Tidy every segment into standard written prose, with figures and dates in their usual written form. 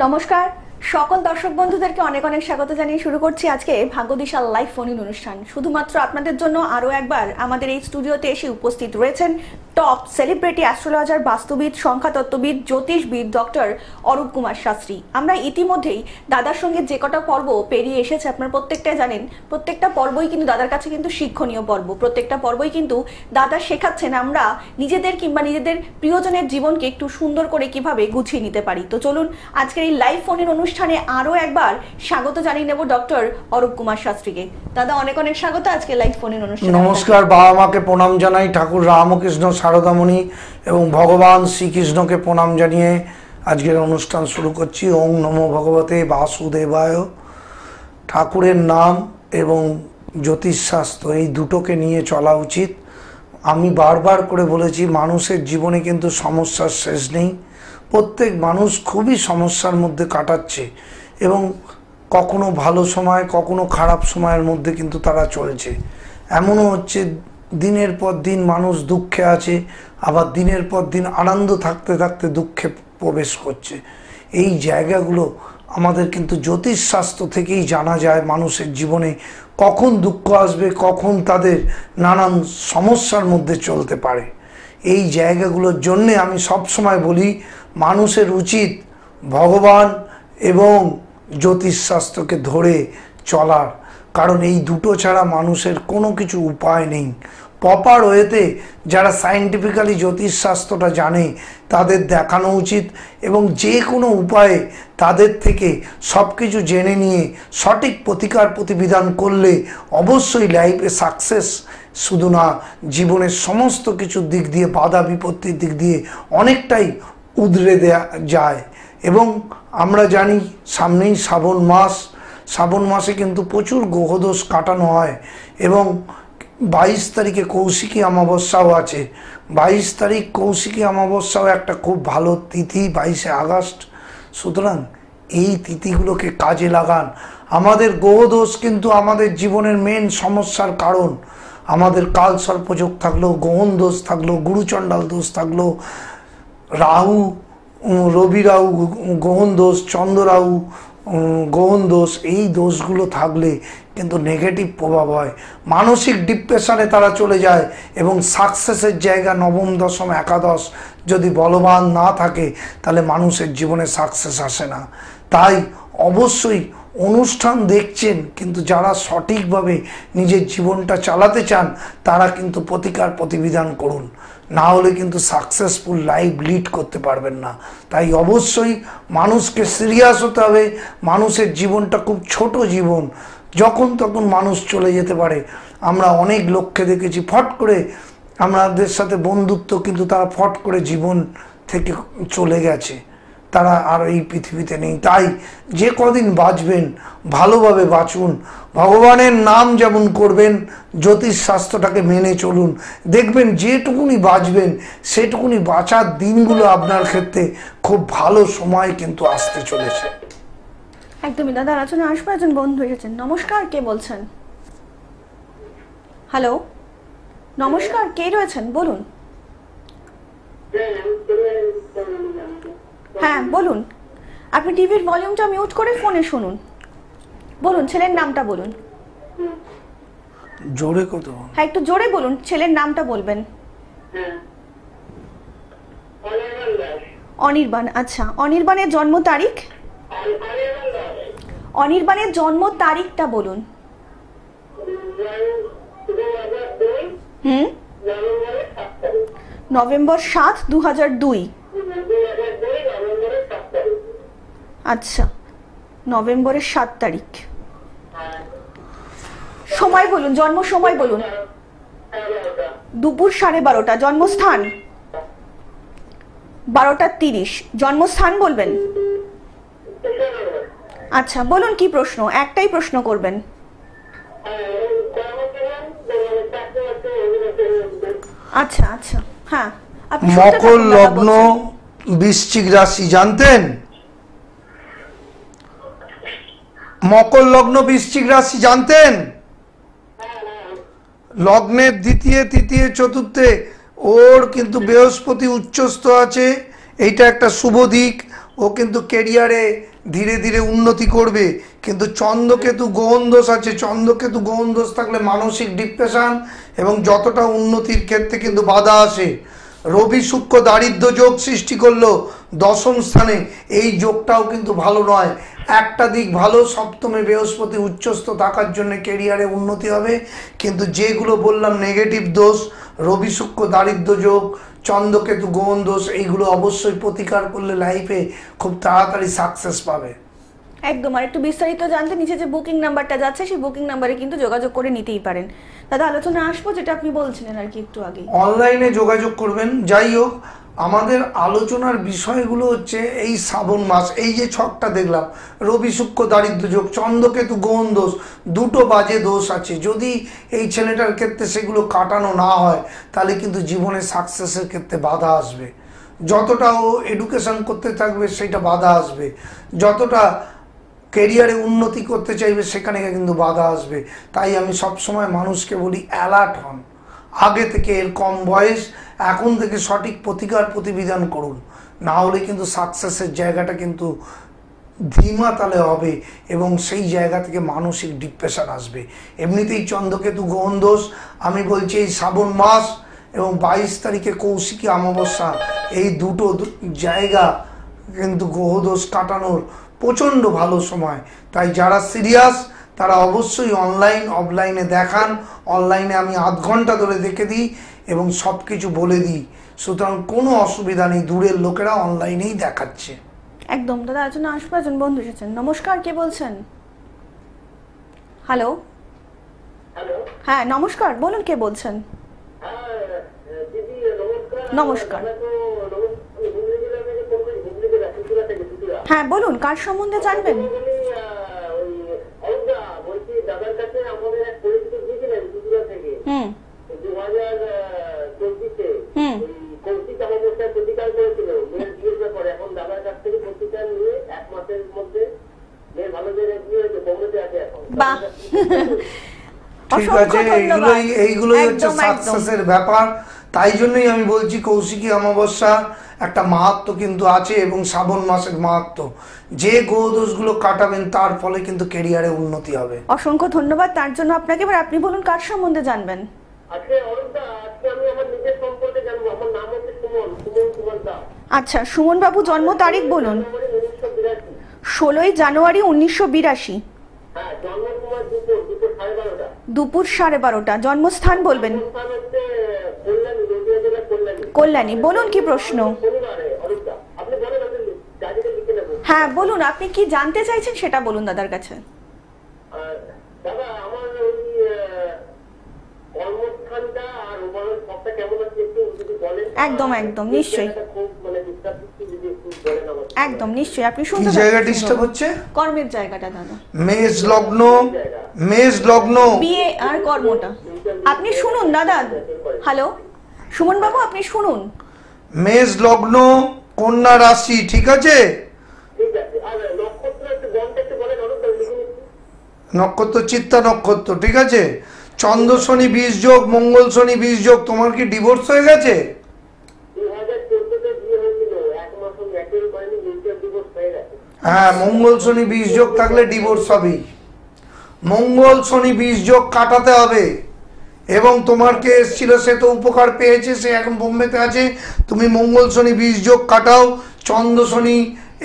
নমস্কার সকল দর্শক বন্ধুদেরকে অনেক অনেক স্বাগত জানিয়ে শুরু করছি আজকে ভাগ্যদিশা লাইভ ফোন ইন অনুষ্ঠান। শুধুমাত্র আপনাদের জন্য আরো একবার আমাদের এই স্টুডিওতে এসে উপস্থিত রয়েছেন টপ সেলিব্রিটি অ্যাস্ট্রোলজার, বাস্তুবিদ, সংখ্যাতত্ত্ববিদ, জ্যোতিষবিদ ডক্টর অরূপ কুমার শাস্ত্রী। আমরা ইতিমধ্যেই দাদার সঙ্গে যে কটা পর্ব পেরিয়ে এসেছে আপনারা প্রত্যেকটাই জানেন, প্রত্যেকটা পর্বই কিন্তু দাদার কাছে কিন্তু শিক্ষণীয় পর্ব। প্রত্যেকটা পর্বই কিন্তু দাদা শেখাচ্ছেন আমরা নিজেদের কিংবা নিজেদের প্রিয়জনের জীবনকে একটু সুন্দর করে কিভাবে গুছিয়ে নিতে পারি। তো চলুন আজকের এই লাইভ ফোনের অনুষ্ঠানে আরো একবার স্বাগত জানিয়ে নেব ডক্টর অরূপ কুমার শাস্ত্রীকে। দাদা অনেক অনেক স্বাগত আজকে লাইভ ফোনের অনুষ্ঠানে। নমস্কার, বাবা মাকে প্রণাম জানাই, ঠাকুর রামকৃষ্ণ শারদামণি এবং ভগবান শ্রীকৃষ্ণকে প্রণাম জানিয়ে আজকের অনুষ্ঠান শুরু করছি। ওং নমো ভগবতে বাসুদেবায়। ঠাকুরের নাম এবং জ্যোতিষশাস্ত্র এই দুটোকে নিয়ে চলা উচিত। আমি বারবার করে বলেছি, মানুষের জীবনে কিন্তু সমস্যার শেষ নেই। প্রত্যেক মানুষ খুবই সমস্যার মধ্যে কাটাচ্ছে এবং কখনো ভালো সময় কখনো খারাপ সময়ের মধ্যে কিন্তু তারা চলছে। এমনও হচ্ছে দিনের পর দিন মানুষ দুঃখে আছে, আবার দিনের পর দিন আনন্দ থাকতে থাকতে দুঃখে প্রবেশ করছে। এই জায়গাগুলো আমাদের কিন্তু জ্যোতিষশাস্ত্র থেকেই জানা যায় মানুষের জীবনে কখন দুঃখ আসবে, কখন তাদের নানান সমস্যার মধ্যে চলতে পারে। এই জায়গাগুলোর জন্যে আমি সবসময় বলি মানুষের উচিত ভগবান এবং জ্যোতিষশাস্ত্রকে ধরে চলার, কারণ এই দুটো ছাড়া মানুষের কোনো কিছু উপায় নেই। প্রপার ওয়েতে যারা সায়েন্টিফিক্যালি জ্যোতিষশাস্ত্রটা জানে তাদের দেখানো উচিত এবং যে কোনো উপায়ে তাদের থেকে সব কিছু জেনে নিয়ে সঠিক প্রতিকার প্রতিবিধান করলে অবশ্যই লাইফে সাকসেস, শুধু না জীবনের সমস্ত কিছুর দিক দিয়ে বাধা বিপত্তির দিক দিয়ে অনেকটাই উদরে দেয়া যায়। এবং আমরা জানি সামনেই শ্রাবণ মাস, শ্রাবণ মাসে কিন্তু প্রচুর গ্রহদোষ কাটানো হয় এবং 22 তারিখে কৌশিকী অমাবস্যাও আছে। 22 তারিখ কৌশিকী অমাবস্যাও একটা খুব ভালো তিথি, 22শে আগস্ট। সুতরাং এই তিথিগুলোকে কাজে লাগান। আমাদের গ্রহদোষ কিন্তু আমাদের জীবনের মেন সমস্যার কারণ। আমাদের কাল সর্পযোগ থাকলো, গ্রহণ দোষ থাকলো, গুরুচণ্ডাল দোষ থাকলো, রাহু রবি রাহু গ্রহণ দোষ, চন্দ্র রাহু গ্রহণ দোষ, এই দোষগুলো থাকলে কিন্তু নেগেটিভ প্রভাব হয়। মানসিক ডিপ্রেশনে তারা চলে যায় এবং সাকসেসের জায়গা নবম দশম একাদশ যদি বলবান না থাকে তাহলে মানুষের জীবনে সাকসেস আসে না। তাই অবশ্যই অনুষ্ঠান দেখছেন, কিন্তু যারা সঠিকভাবে নিজের জীবনটা চালাতে চান তারা কিন্তু প্রতিকার প্রতিবিধান করুন, না হলে কিন্তু সাকসেসফুল লাইফ লিড করতে পারবেন না। তাই অবশ্যই মানুষকে সিরিয়াস হতে হবে। মানুষের জীবনটা খুব ছোট জীবন, যখন তখন মানুষ চলে যেতে পারে। আমরা অনেক লোককে দেখেছি ফট করে আমাদের সাথে বন্ধুত্ব, কিন্তু তারা ফট করে জীবন থেকে চলে গেছে, তারা আর এই পৃথিবীতে নেই। তাই যে কদিন বাঁচবেন ভালোভাবে বাঁচুন, ভগবানের নাম যেমন করবেন জ্যোতিষশাস্ত্রটাকে মেনে চলুন, দেখবেন যেটুকুনি বাঁচবেন সেটুকুনি বাঁচার দিনগুলো আপনার ক্ষেত্রে খুব ভালো সময় কিন্তু আসতে চলেছে। একদমই দাদা, আলোচনা আসবো। একজন বন্ধু এসেছেন। নমস্কার, কে বলছেন? হ্যালো, নমস্কার, কে রয়েছেন বলুন। হ্যাঁ বলুন, আপনি টিভির ভলিউমটা মিউট করে ফোনে শুনুন। বলুন, ছেলের নামটা বলুন। জোরে কত? হ্যাঁ একটু জোরে বলুন, ছেলের নামটা বলবেন। অনির্বাণ। আচ্ছা, অনির্বাণের জন্ম তারিখ? অনির্বাণের জন্ম তারিখটা বলুন। নভেম্বর 7, 2002। আচ্ছা, নভেম্বরের 7 তারিখ। সময় বলুন, জন্ম সময় বলুন। দুপুর 12:30। জন্মস্থান? 12:30। জন্মস্থান বলবেন? আচ্ছা বলুন কি প্রশ্ন, একটাই প্রশ্ন করবেন। আচ্ছা আচ্ছা, হ্যাঁ। মকর লগ্ন বৃশ্চিক রাশি জানতেন? মকর লগ্ন বৃশ্চিক রাশি জানতেন? লগ্নের দ্বিতীয় তৃতীয় চতুর্থে ওর কিন্তু বৃহস্পতি উচ্চস্থ আছে, এইটা একটা শুভ দিক। ও কিন্তু কেরিয়ারে ধীরে ধীরে উন্নতি করবে। কিন্তু চন্দ্রকেতু গ্রহণ দোষ আছে, চন্দ্রকেতু গ্রহণ দোষ থাকলে মানসিক ডিপ্রেশন এবং যতটা উন্নতির ক্ষেত্রে কিন্তু বাধা আসে। রবি শুক্র দারিদ্র যোগ সৃষ্টি করলো দশম স্থানে, এই যোগটাও কিন্তু ভালো নয়। একটা দিক ভালো, সপ্তমে বৃহস্পতি উচ্চস্থ থাকার জন্য কেরিয়ারে উন্নতি হবে। কিন্তু যেগুলো বললাম নেগেটিভ দোষ, রবি শুক্র দারিদ্র যোগ, চন্দ্রকেতু গ্রহণ দোষ, এইগুলো অবশ্যই প্রতিকার করলে লাইফে খুব তাড়াতাড়ি সাকসেস পাবে। একদম। আর একটু বিস্তারিত জানতে নিচে যে বুকিং নাম্বারটা যাচ্ছে সেই বুকিং নাম্বারে কিন্তু যোগাযোগ করে নিতেই পারেন। দাদা আলোচনা আসবো যেটা আপনি বলছিলেন আর কি একটু আগে, অনলাইনে যোগাযোগ করবেন। যাই হোক, আমাদের আলোচনার বিষয়গুলো হচ্ছে এই শ্রাবণ মাস, এই যে ছকটা দেখলাম, রবি শুক্র দারিদ্র যোগ, চন্দ্রকেতু গ্রহণ দোষ, দুটো বাজে দোষ আছে। যদি এই ছেলেটার ক্ষেত্রে সেগুলো কাটানো না হয় তাহলে কিন্তু জীবনে সাকসেসের ক্ষেত্রে বাধা আসবে। যতটা ও এডুকেশন করতে থাকবে সেটা বাধা আসবে, যতটা কেরিয়ারে উন্নতি করতে চাইবে সেখানে কিন্তু বাধা আসবে। তাই আমি সবসময় মানুষকে বলি অ্যালার্ট হন, আগে থেকে, এর কম বয়স, এখন থেকে সঠিক প্রতিকার প্রতিবিধান করুন, না হলে কিন্তু সাকসেসের জায়গাটা কিন্তু ধীমা তালে হবে এবং সেই জায়গা থেকে মানসিক ডিপ্রেশন আসবে। এমনিতেই চন্দ্রকেতু গ্রহণ দোষ, আমি বলছি এই শ্রাবণ মাস এবং 22 তারিখে কৌশিকী অমাবস্যা, এই দুটো জায়গা কিন্তু গ্রহদোষ কাটানোর প্রচণ্ড ভালো সময়। তাই যারা সিরিয়াস তারা অবশ্যই অনলাইন অফলাইনে দেখান। অনলাইনে আমি আধ ঘন্টা ধরে দেখে দিই এবং সব কিছু বলে দিই, সুতরাং কোনো অসুবিধা নেই, দূরের লোকেরা অনলাইনেই দেখাচ্ছে। একদম। দাদা আলোচনা আসবো, একজন বন্ধু এসেছেন। নমস্কার, কে বলছেন? হ্যালো। হ্যাঁ নমস্কার, বলুন কে বলছেন? নমস্কার। হ্যাঁ বলুন, কার সম্বন্ধে জানবেন? হুম হুম বাহ ঠিক আছে, এইগুলোই হচ্ছে সাকসেসের ব্যাপার। তাই জন্যই আমি বলছি কৌশিকী অমাবস্যা একটা মাহাত্ম্য কিন্তু আছে এবং শ্রাবণ মাসের মাহাত্ম্য, যে গ্রহদোষগুলো কাটাবেন তার ফলে কিন্তু ক্যারিয়ারে উন্নতি হবে। অসংখ্য ধন্যবাদ তার জন্য আপনাকে। এবার আপনি বলুন কার সম্বন্ধে জানবেন? আচ্ছা, সুমন বাবু জন্ম তারিখ বলুন। 16ই জানুয়ারি 1982, দুপুর 12:30। জন্মস্থান বলবেন? কল্যাণী। বলুন কি প্রশ্ন? হ্যাঁ বলুন, আপনি কি জানতে চাইছেন সেটা বলুন দাদার কাছে। একদম একদম, নিশ্চয়ই একদম নিশ্চয়ই। আপনি শুনতে কি জায়গা ডিস্টার্ব হচ্ছে? কর্মের জায়গাটা দাদা। মেষ লগ্ন, মেষ লগ্ন, বিয়ে আর কর্মটা। আপনি শুনুন দাদা। হ্যালো সুমন বাবু, আপনি শুনুন। মেষ লগ্ন, কন্যা রাশি, ঠিক আছে? নক্ষত্র চিত্তা নক্ষত্র, ঠিক আছে? চন্দ্র শনি 20 যোগ, মঙ্গল শনি 20 যোগ। তোমার কি ডিভোর্স হয়ে গেছে? হ্যাঁ, মঙ্গল শনি 20 যোগ থাকলে ডিভোর্স হবে। মঙ্গল শনি 20 যোগ কাটাতে হবে এবং তোমার কে এসেছিল সে তো উপকার পেয়েছে, সে এখন বোম্বেতে আছে। তুমি মঙ্গল শনি 20 যোগ কাটাও, চন্দ্র শনি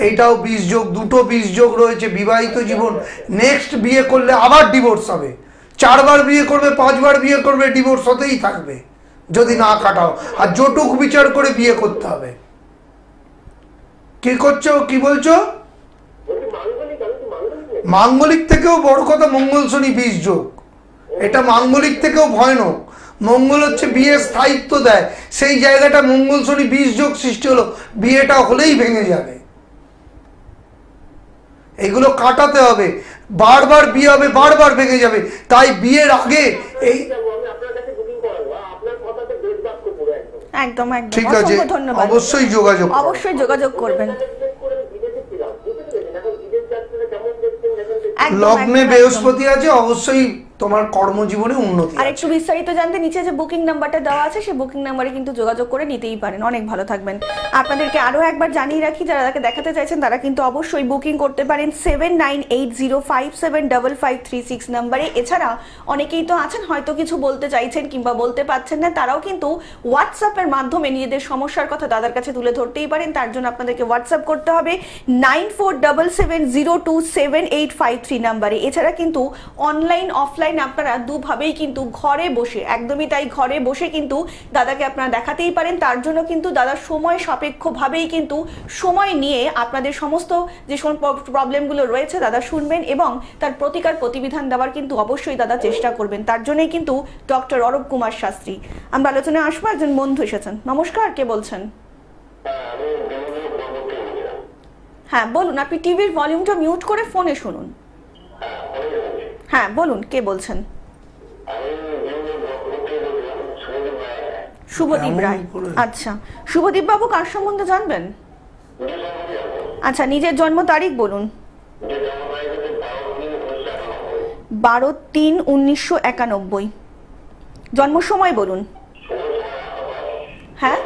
এইটাও 20 যোগ, দুটো 20 যোগ রয়েছে। বিবাহিত জীবন, নেক্সট বিয়ে করলে আবার ডিভোর্স হবে। 4 বার বিয়ে করবে, 5 বার বিয়ে করবে, ডিভোর্স হতেই থাকবে যদি না কাটাও। আর জটুক বিচার করে বিয়ে করতে হবে। কি করছো, কি বলছো? মাঙ্গলিক থেকেও বড় কথা মঙ্গল শনি 20 যোগ, এটা মাঙ্গলিক থেকেও ভয়ানক। মঙ্গল হচ্ছে বিয়ে স্থায়িত্ব দেয়, সেই জায়গাটা মঙ্গল শনি 20 যোগ সৃষ্টি হলো, বিয়েটা হলেই ভেঙে যাবে। এগুলো কাটাতে হবে, বারবার বিয়ে হবে, বারবার ভেঙে যাবে। তাই বিয়ের আগে এই একদম একদম, ঠিক আছে, ধন্যবাদ। অবশ্যই যোগাযোগ, অবশ্যই যোগাযোগ করবেন। লগ্নে বৃহস্পতি আছে, অবশ্যই তোমার কর্মজীবনে উন্নতি আর একটু বিস্তারিত জানতে নিচে যে বুকিং নাম্বারটা দেওয়া আছে সেই বুকিং নাম্বারে কিন্তু যোগাযোগ করে নিতেই পারেন। অনেক ভালো থাকবেন। আপনাদেরকে আরো একবার জানিয়ে রাখি, যারা তাকে দেখাতে চাইছেন তারা কিন্তু অবশ্যই বুকিং করতে পারেন 7980575536 নাম্বারে। এছাড়া অনেকেই তো আছেন হয়তো কিছু বলতে চাইছেন কিংবা বলতে পারছেন না, তারাও কিন্তু হোয়াটসঅ্যাপের মাধ্যমে নিজেদের সমস্যার কথা দাদার কাছে তুলে ধরতেই পারেন। তার জন্য আপনাদেরকে হোয়াটসঅ্যাপ করতে হবে 9477027853 নাম্বারে। এছাড়া কিন্তু অনলাইন অফলাইন আপনারা দুভাবেই কিন্তু ঘরে বসে, একদমই তাই, ঘরে বসে কিন্তু দাদাকে আপনারা দেখাতেই পারেন। তার জন্য কিন্তু দাদা সময় সাপেক্ষভাবেই কিন্তু সময় নিয়ে আপনাদের সমস্ত যে প্রবলেমগুলো রয়েছে দাদা শুনবেন এবং তার প্রতিকার প্রতিবিধান দেওয়ার কিন্তু অবশ্যই দাদা চেষ্টা করবেন। তার জন্যই কিন্তু ডক্টর অরূপ কুমার শাস্ত্রী। আমরা আলোচনায় আসবো, একজন বন্ধু এসেছেন। নমস্কার, কে বলছেন? হ্যাঁ বলুন, আপনি টিভির ভলিউমটা মিউট করে ফোনে শুনুন। হ্যাঁ বলুন, কে বলছেন? শুভদীপ রায়। আচ্ছা, শুভদীপ বাবু কার সম্বন্ধে জানবেন? আচ্ছা, নিজের জন্ম তারিখ বলুন। 12/3/1991। জন্ম সময় বলুন। হ্যাঁ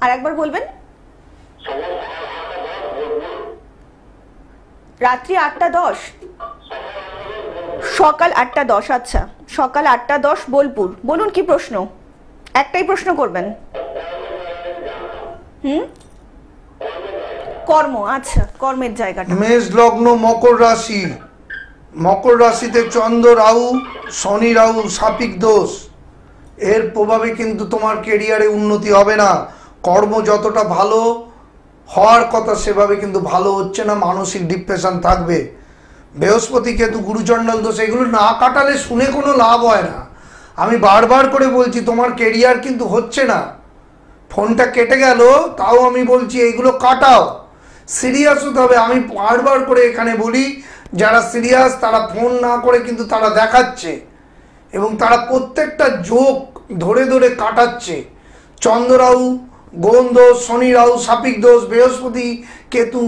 আর একবার বলবেন। রাত্রি 8:10, সকাল 8:10। আচ্ছা, সকাল 8:10 বোলপুর। বলুন কি প্রশ্ন? একটাই প্রশ্ন করবেন? কর্ম। আচ্ছা, কর্মের জায়গাটা। মেষ লগ্ন, মকর রাশি। মকর রাশিতে চন্দ্র রাহু, শনি রাহু সাপিক দোষ। এর প্রভাবে কিন্তু তোমার কেরিয়ারে উন্নতি হবে না। কর্ম যতটা ভালো হওয়ার কথা সেভাবে কিন্তু ভালো হচ্ছে না, মানসিক ডিপ্রেশন থাকবে। বৃহস্পতি কেতু গুরুচণ্ডাল দোষ, এগুলো না কাটালে শুনে কোনো লাভ হয় না। আমি বারবার করে বলছি তোমার কেরিয়ার কিন্তু হচ্ছে না। ফোনটা কেটে গেল তাও আমি বলছি এইগুলো কাটাও, সিরিয়াস হতে হবে। আমি বারবার করে এখানে বলি যারা সিরিয়াস তারা ফোন না করে কিন্তু তারা দেখাচ্ছে এবং তারা প্রত্যেকটা যোগ ধরে ধরে কাটাচ্ছে। চন্দ্র রাহু গোন দোষ, শনি রাহু সাপিক দোষ, বৃহস্পতি কেতু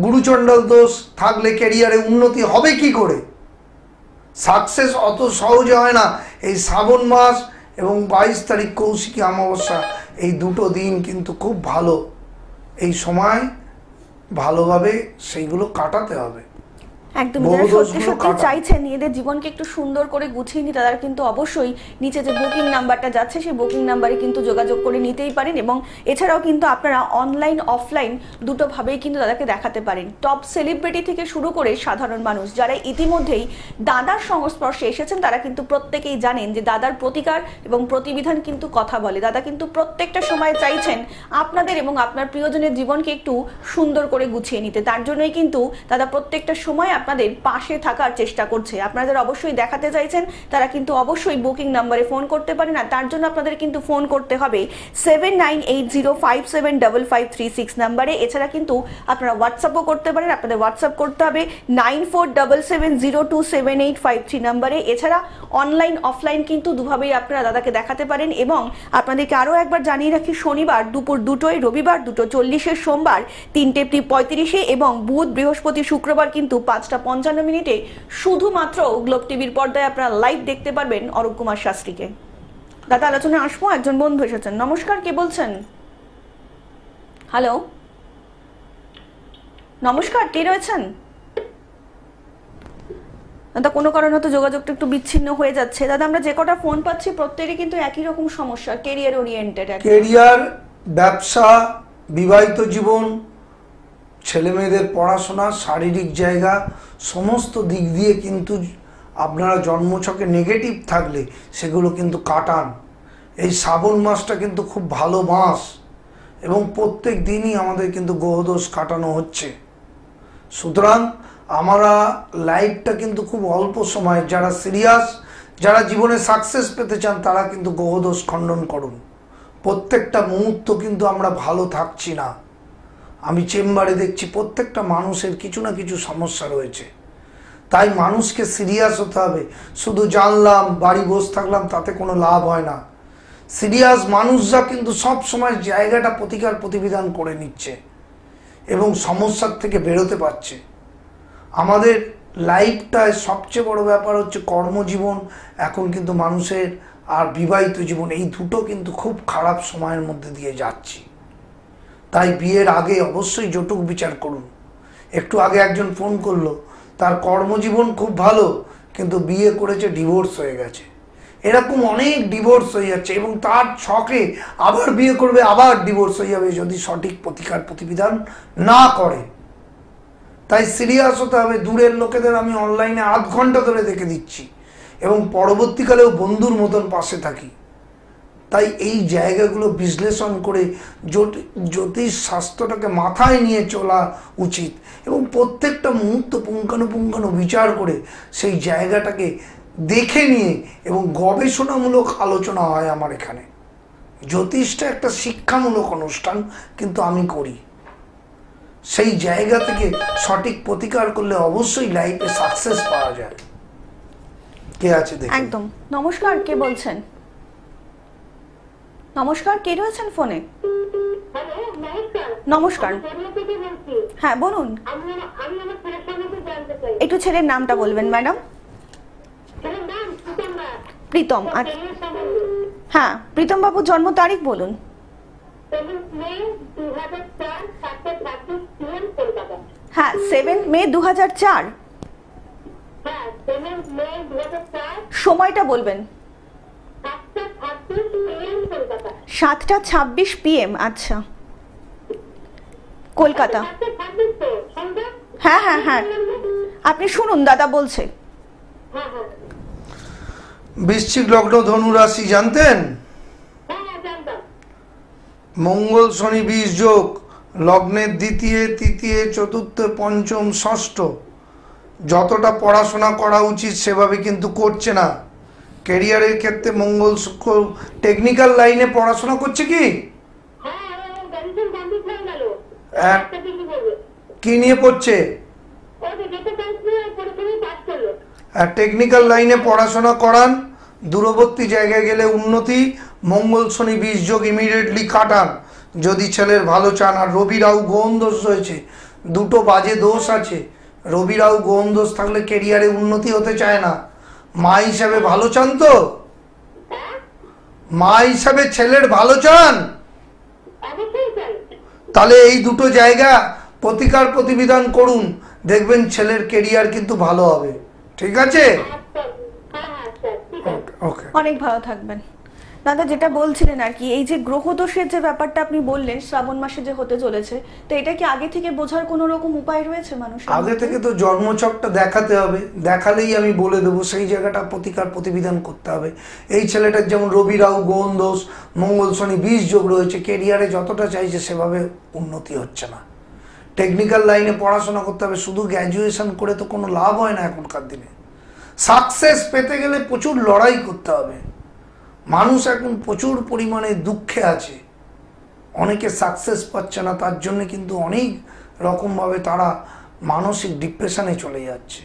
গুরুচণ্ডাল দোষ থাকলে ক্যারিয়ারে উন্নতি হবে কি করে? সাকসেস অত সহজে হয় না। এই শ্রাবণ মাস এবং 22 তারিখ কৌশিকী অমাবস্যা, এই দুটো দিন কিন্তু খুব ভালো। এই সময় ভালোভাবে সেইগুলো কাটাতে হবে। একদম, যারা সত্যি সত্যি চাইছেন নিজেদের জীবনকে একটু সুন্দর করে গুছিয়ে নিতে, তারা কিন্তু অবশ্যই নিচে যে বুকিং নাম্বারটা যাচ্ছে সেই বুকিং নাম্বারে কিন্তু যোগাযোগ করে নিতেই পারেন। এবং এছাড়াও কিন্তু আপনারা অনলাইন অফলাইন দুটোভাবেই কিন্তু দাদাকে দেখাতে পারেন। টপ সেলিব্রিটি থেকে শুরু করে সাধারণ মানুষ যারা ইতিমধ্যেই দাদার সংস্পর্শে এসেছেন তারা কিন্তু প্রত্যেকেই জানেন যে দাদার প্রতিকার এবং প্রতিবিধান কিন্তু কথা বলে। দাদা কিন্তু প্রত্যেকটা সময় চাইছেন আপনাদের এবং আপনার প্রিয়জনের জীবনকে একটু সুন্দর করে গুছিয়ে নিতে। তার জন্যই কিন্তু দাদা প্রত্যেকটা সময় আপনাদের পাশে থাকার চেষ্টা করছে। আপনারা যারা অবশ্যই দেখাতে চাইছেন তারা কিন্তু অবশ্যই বুকিং নাম্বারে ফোন করতে পারেন। আর তার জন্য আপনাদের কিন্তু ফোন করতে হবে 7980575536 নাম্বারে। এছাড়া কিন্তু আপনারা হোয়াটসঅ্যাপও করতে পারেন। আপনাদের হোয়াটসঅ্যাপ করতে হবে 9477027853 নাম্বারে। এছাড়া অনলাইন অফলাইন কিন্তু দুভাবেই আপনারা দাদাকে দেখাতে পারেন। এবং আপনাদেরকে আরও একবার জানিয়ে রাখি, শনিবার দুপুর 2টোয়, রবিবার 2:40, সোমবার 3:35 এবং বুধ বৃহস্পতি শুক্রবার কিন্তু 5:55 শুধুমাত্র গ্লোব টিভির পর্দায় আপনারা লাইভ দেখতে পারবেন অরূপ কুমার শাস্ত্রীকে। দাদা আলোচনায় আসবো, একজন বন্ধু এসেছেন। নমস্কার, কে বলছেন? হ্যালো, নমস্কার, কে রয়েছেন? দাদা কোনো কারণে তো যোগাযোগটা একটু বিচ্ছিন্ন হয়ে যাচ্ছে। দাদা আমরা যে কটা ফোন পাচ্ছি প্রত্যেকেরই কিন্তু একই রকম সমস্যা, কেরিয়ার ওরিয়েন্টেড। কেরিয়ার, ব্যবসা, বিবাহিত জীবন, ছেলে মেয়েদের পড়াশোনা, শারীরিক জায়গা, সমস্ত দিক দিয়ে কিন্তু আপনারা জন্মছকে নেগেটিভ থাকলে সেগুলো কিন্তু কাটান। এই শ্রাবণ মাসটা কিন্তু খুব ভালো মাস এবং প্রত্যেক দিনই আমাদের কিন্তু গ্রহদোষ কাটানো হচ্ছে। সুতরাং আমরা লাইফটা কিন্তু খুব অল্প সময়, যারা সিরিয়াস, যারা জীবনে সাকসেস পেতে চান তারা কিন্তু গ্রহদোষ খণ্ডন করুন। প্রত্যেকটা মুহূর্ত কিন্তু আমরা ভালো থাকছি না। আমি চেম্বারে দেখছি প্রত্যেকটা মানুষের কিছু না কিছু সমস্যা রয়েছে। তাই মানুষকে সিরিয়াস হতে হবে। শুধু জানলাম বাড়ি বসে থাকলাম তাতে কোনো লাভ হয় না। সিরিয়াস মানুষরা কিন্তু সব সময় জায়গাটা প্রতিকার প্রতিবিধান করে নিচ্ছে এবং সমস্যার থেকে বেরোতে পারছে। আমাদের লাইফটায় সবচেয়ে বড় ব্যাপার হচ্ছে কর্মজীবন এখন কিন্তু মানুষের আর বিবাহিত জীবন এই দুটো কিন্তু খুব খারাপ সময়ের মধ্যে দিয়ে যাচ্ছি। তাই বিয়ের আগে অবশ্যই জটুক বিচার করুন। একটু আগে একজন ফোন করলো, তার কর্মজীবন খুব ভালো কিন্তু বিয়ে করেছে, ডিভোর্স হয়ে গেছে। এরকম অনেক ডিভোর্স হয়ে যাচ্ছে এবং তার ছকে আবার বিয়ে করবে, আবার ডিভোর্স হয়ে যাবে যদি সঠিক প্রতিকার প্রতিবিধান না করে। তাই সিরিয়াস হতে হবে। দূরের লোকেদের আমি অনলাইনে আধ ঘন্টা ধরে দেখে দিচ্ছি এবং পরবর্তীকালেও বন্ধুর মতন পাশে থাকি। তাই এই জায়গাগুলো বিশ্লেষণ করে জ্যোতিষ শাস্ত্রটাকে মাথায় নিয়ে চলা উচিত এবং প্রত্যেকটা মুহূর্ত পুঙ্খানুপুঙ্খানু বিচার করে সেই জায়গাটাকে দেখে নিয়ে এবং গবেষণামূলক আলোচনা হয় আমার এখানে। জ্যোতিষটা একটা শিক্ষামূলক অনুষ্ঠান কিন্তু আমি করি। সেই জায়গা থেকে সঠিক প্রতিকার করলে অবশ্যই লাইফে সাকসেস পাওয়া যায়। কে আছে দেখুন। একদম। নমস্কার, কে বলছেন? নমস্কার, কে রয়েছেন ফোনে? নমস্কার। হ্যাঁ বলুন। একটু ছেলের নামটা বলবেন ম্যাডাম। প্রীতম। হ্যাঁ, প্রীতম বাবুর জন্ম তারিখ বলুন। হ্যাঁ, 7 মে 2004। সময়টা বলবেন। 7:26 PM। আচ্ছা, কলকাতা। হ্যাঁ হ্যাঁ হ্যাঁ, আপনি শুনুন, দাদা বলছে। বৃশ্চিক লগ্ন, ধনু রাশি জানতেন? মঙ্গল শনি 20 যোগ, লগ্নের দ্বিতীয় তৃতীয় চতুর্থ পঞ্চম ষষ্ঠ। যতটা পড়াশোনা করা উচিত সেভাবে কিন্তু করছে না। ক্যারিয়ারের ক্ষেত্রে মঙ্গল শুক্র টেকনিক্যাল লাইনে পড়াশোনা করছে কি? কি নিয়ে পড়ছে? টেকনিক্যাল লাইনে পড়াশোনা করান, দূরবর্তী জায়গায় গেলে উন্নতি। মঙ্গল শনি 20 যোগ ইমিডিয়েটলি কাটান যদি ছেলের ভালো চান। আর রবি রাহু গ্রহণ দোষ রয়েছে, দুটো বাজে দোষ আছে। রবি রাহু গ্রহণ দোষ থাকলে ক্যারিয়ারে উন্নতি হতে চায় না। মা হিসাবে ভালো চান তো? মা হিসাবে ছেলের ভালো চান? তাহলে এই দুটো জায়গা প্রতিকার প্রতিবিধান করুন, দেখবেন ছেলের ক্যারিয়ার কিন্তু ভালো হবে। ঠিক আছে? ওকে, অনেক ভালো থাকবেন। দাদা যেটা বলছিলেন আর কি, এই যে গ্রহদোষের যে ব্যাপারটা আপনি বললেন শ্রাবণ মাসে যে হতে চলেছে, তো এটা কি আগে থেকে বোঝার কোনো রকম উপায় রয়েছে মানুষের? আগে থেকে তো জন্মছকটা দেখাতে হবে, দেখালেই আমি বলে দেবো সেই জায়গাটা প্রতিকার প্রতিবিধান করতে হবে। এই ছেলেটার যেমন রবি রাহু গ্রহণ দোষ, মঙ্গল শনি 20 যোগ রয়েছে, ক্যারিয়ারে যতটা চাইছে সেভাবে উন্নতি হচ্ছে না। টেকনিক্যাল লাইনে পড়াশোনা করতে হবে, শুধু গ্র্যাজুয়েশন করে তো কোনো লাভ হয় না এখনকার দিনে। সাকসেস পেতে গেলে প্রচুর লড়াই করতে হবে। মানুষ এখন প্রচুর পরিমাণে দুঃখে আছে, অনেকে সাকসেস পাচ্ছে না, তার জন্য কিন্তু অনেক রকমভাবে তারা মানসিক ডিপ্রেশনে চলে যাচ্ছে।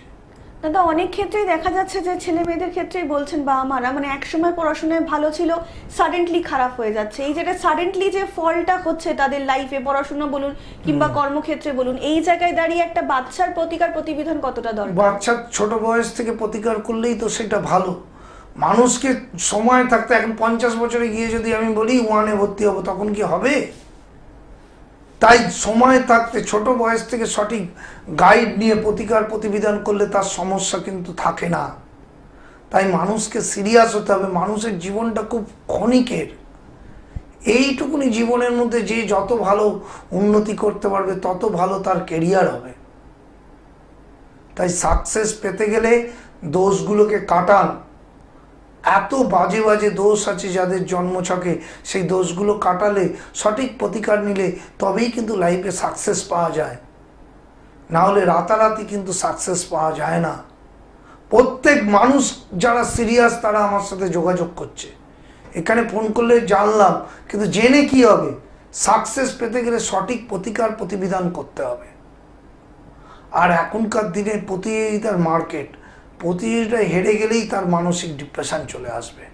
দাদা অনেক ক্ষেত্রেই দেখা যাচ্ছে যে ছেলে মেয়েদের ক্ষেত্রেই বলছেন বাবা মারা, মানে একসময় পড়াশোনায় ভালো ছিল, সাডেনলি খারাপ হয়ে যাচ্ছে। এই যেটা সাডেনলি যে ফলটা হচ্ছে তাদের লাইফে, পড়াশোনা বলুন কিংবা কর্মক্ষেত্রে বলুন, এই জায়গায় দাঁড়িয়ে একটা বাচ্চার প্রতিকার প্রতিবিধান কতটা দরকার? বাচ্চার ছোট বয়স থেকে প্রতিকার করলেই তো সেটা ভালো। মানুষকে সময় থাকতে, এখন 50 বছরে গিয়ে যদি আমি বলি 1-এ ভর্তি হবো, তখন কি হবে? তাই সময় থাকতে ছোট বয়স থেকে সঠিক গাইড নিয়ে প্রতিকার প্রতিবিধান করলে তার সমস্যা কিন্তু থাকে না। তাই মানুষকে সিরিয়াস হতে হবে। মানুষের জীবনটা খুব ক্ষণিকের। এইটুকুনি জীবনের মধ্যে যে যত ভালো উন্নতি করতে পারবে তত ভালো তার ক্যারিয়ার হবে। তাই সাকসেস পেতে গেলে দোষগুলোকে কাটান। এত বাজে বাজে দোষ আছে যাদের জন্মছকে, সেই দোষগুলো কাটালে, সঠিক প্রতিকার নিলে তবেই কিন্তু লাইফে সাকসেস পাওয়া যায়। না হলে রাতারাতি কিন্তু সাকসেস পাওয়া যায় না। প্রত্যেক মানুষ যারা সিরিয়াস তারা আমার সাথে যোগাযোগ করছে, এখানে ফোন করলে জানলাম, কিন্তু জেনে কি হবে? সাকসেস পেতে গেলে সঠিক প্রতিকার প্রতিবিধান করতে হবে। আর এখনকার দিনে প্রতিযোগিতার মার্কেট, প্রতিযোগিতায় হেরে গেলেই তার মানসিক ডিপ্রেশন চলে আসবে।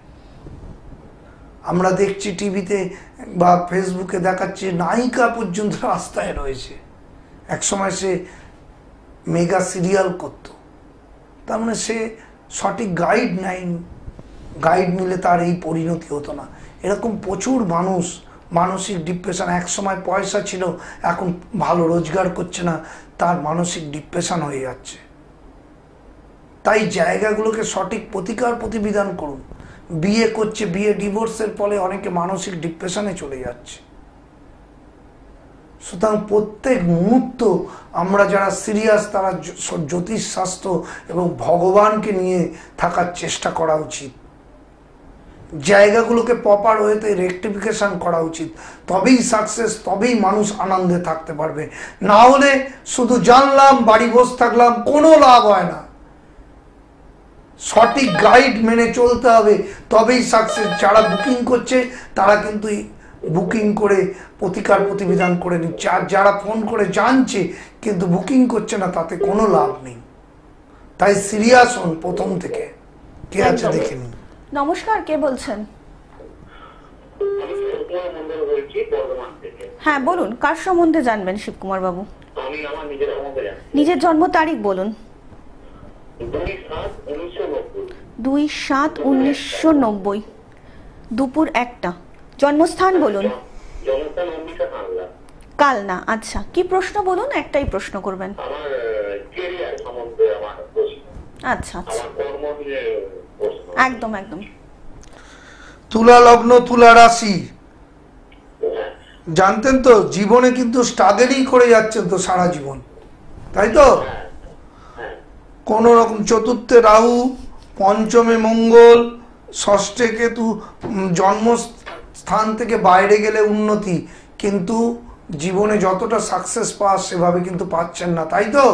আমরা দেখছি টিভিতে বা ফেসবুকে দেখাচ্ছে নায়িকা পর্যন্ত রাস্তায় রয়েছে। একসময় সে মেগা সিরিয়াল করত, তার মানে সে সঠিক গাইড নেয়নি। গাইড নিলে তার এই পরিণতি হতো না। এরকম প্রচুর মানুষ মানসিক ডিপ্রেশন, এক সময় পয়সা ছিল এখন ভালো রোজগার করছে না, তার মানসিক ডিপ্রেশন হয়ে যাচ্ছে। তাই জায়গাগুলোকে সঠিক প্রতিকার প্রতিবিধান করুন। বিয়ে করছে, বিয়ে ডিভোর্সের ফলে অনেকে মানসিক ডিপ্রেশনে চলে যাচ্ছে। সুতরাং প্রত্যেক মুহূর্ত আমরা যারা সিরিয়াস তারা জ্যোতিষ শাস্ত্র এবং ভগবানকে নিয়ে থাকার চেষ্টা করা উচিত। জায়গাগুলোকে প্রপার ওয়েতে রেকটিফিকেশন করা উচিত, তবেই সাকসেস, তবেই মানুষ আনন্দে থাকতে পারবে। না হলে শুধু জানলাম বাড়ি বসে থাকলাম, কোনো লাভ হয় না। সঠিক গাইড মেনে চলতে হবে, তবেই সাকসেস। যারা বুকিং করছে তারা কিন্তু বুকিং করে প্রতিকার প্রতিবিধান করে নিচ্ছে, আর যারা ফোন করে জানছে কিন্তু বুকিং করছে না, তাতে কোনো লাভ নেই। তাই সিরিয়াস হন প্রথম থেকে। কে আছে দেখে নিন। নমস্কার, কে বলছেন? হ্যাঁ বলুন, কার সম্বন্ধে জানবেন শিবকুমার বাবু? নিজের জন্ম তারিখ বলুন। 2/7/1990 দুপুর 1টা। জন্মস্থান বলুন। কালনা। আচ্ছা, কি প্রশ্ন বলুন? একটাই প্রশ্ন করবেন। আচ্ছা আচ্ছা, একদম একদম। তুলা লগ্ন, তুলা রাশি, জানতেন তো জীবনে কিন্তু স্ট্রাগলই করে যাচ্ছেন তো সারা জীবন, তাই তো? কোন রকম চতুর্থে রাহু, পঞ্চমে মঙ্গল, ষষ্ঠে কেতু, জন্মস্থান থেকে বাইরে গেলে উন্নতি, কিন্তু জীবনে যতটা সাকসেস পাওয়া সেভাবে কিন্তু পাচ্ছেন না, তাই তো?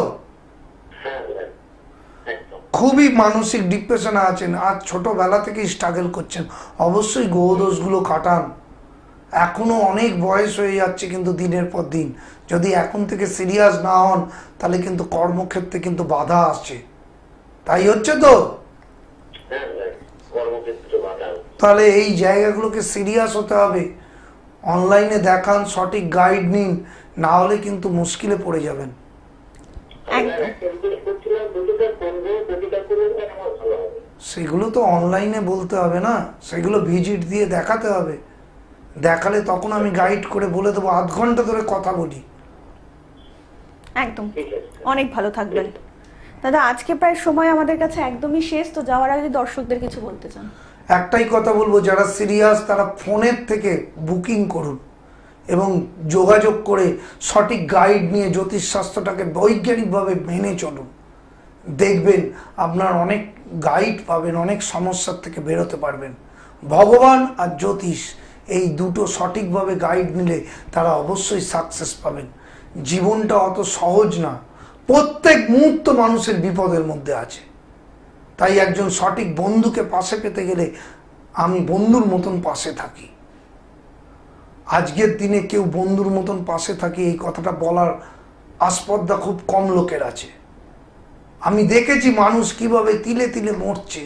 খুবই মানসিক ডিপ্রেশনে আছেন, আর ছোটবেলা থেকেই স্ট্রাগল করছেন। অবশ্যই গ্রহদোষগুলো কাটান। এখনো অনেক বয়স হয়ে যাচ্ছে কিন্তু দিনের পর দিন, যদি এখন থেকে সিরিয়াস না হন তাহলে কিন্তু কর্মক্ষেত্রে কিন্তু বাধা আসছে। তাই হচ্ছে তো? তাহলে এই জায়গাগুলোকে সিরিয়াস হতে হবে। অনলাইনে দেখান, সঠিক গাইড নিন, না হলে কিন্তু মুশকিলে পড়ে যাবেন। সেগুলো তো অনলাইনে বলতে হবে না, সেগুলো ভিজিট দিয়ে দেখাতে হবে। দেখালে তখন আমি গাইড করে বলে দেবো, আধ ঘন্টা ধরে কথা বলি। একদম, অনেক ভালো থাকবেন দাদা। আজকে প্রায় সময় আমাদের কাছে একদমই শেষ, তো যাওয়ার আগে দর্শকদের কিছু বলতে চান? একটাই কথা বলবো, যারা সিরিয়াস তারা ফোনের থেকে বুকিং করুন এবং যোগাযোগ করে সঠিক গাইড নিয়ে জ্যোতিষশাস্ত্রটাকে বৈজ্ঞানিকভাবে মেনে চলুন। দেখবেন আপনার অনেক গাইড পাবেন, অনেক সমস্যার থেকে বেরোতে পারবেন। ভগবান আর জ্যোতিষ এই দুটো সঠিকভাবে গাইড নিলে তারা অবশ্যই সাকসেস পাবেন। জীবনটা অত সহজ না, প্রত্যেক মুহূর্ত মানুষের বিপদের মধ্যে আছে। তাই একজন সঠিক বন্ধুকে পাশে পেতে গেলে আমি বন্ধুর মতন পাশে থাকি। আজকের দিনে কেউ বন্ধুর মতন পাশে থাকি এই কথাটা বলার আস্পর্ধা খুব কম লোকের আছে। আমি দেখেছি মানুষ কিভাবে তিলে তিলে মরছে,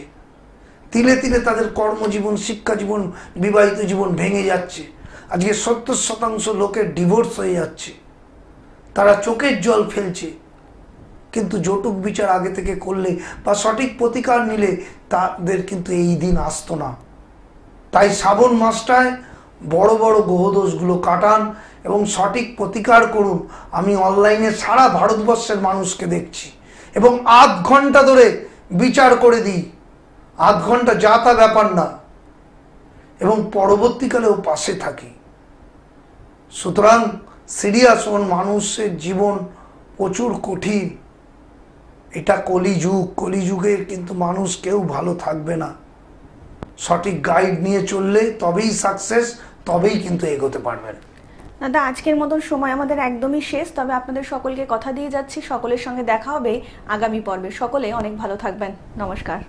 তিলে তিলে তাদের কর্মজীবন, শিক্ষা জীবন, বিবাহিত জীবন ভেঙে যাচ্ছে। আজকে 70% লোকের ডিভোর্স হয়ে যাচ্ছে, তারা চোখের জল ফেলছে। কিন্তু যৌতুক বিচার আগে থেকে করলে বা সঠিক প্রতিকার নিলে তাদের কিন্তু এই দিন আসতো না। তাই শ্রাবণ মাসটায় বড় বড় গ্রহদোষগুলো কাটান এবং সঠিক প্রতিকার করুন। আমি অনলাইনে সারা ভারতবর্ষের মানুষকে দেখছি এবং আধ ঘন্টা ধরে বিচার করে দিই। আধ ঘন্টা যা তা ব্যাপার না, এবং পরবর্তীকালেও পাশে থাকি। সুতরাং সিরিয়াস হন, মানুষের জীবন প্রচুর কঠিন। এটা কলিযুগ, কলিযুগের কিন্তু মানুষ কেউ ভালো থাকবে না। সঠিক গাইড নিয়ে চললে তবেই সাকসেস, তবেই কিন্তু এগোতে পারবেন। দাদা আজকের মতন সময় আমাদের একদমই শেষ, তবে আপনাদের সকলকে কথা দিয়ে যাচ্ছি সকলের সঙ্গে দেখা হবে আগামী পর্বে। সকলে অনেক ভালো থাকবেন। নমস্কার।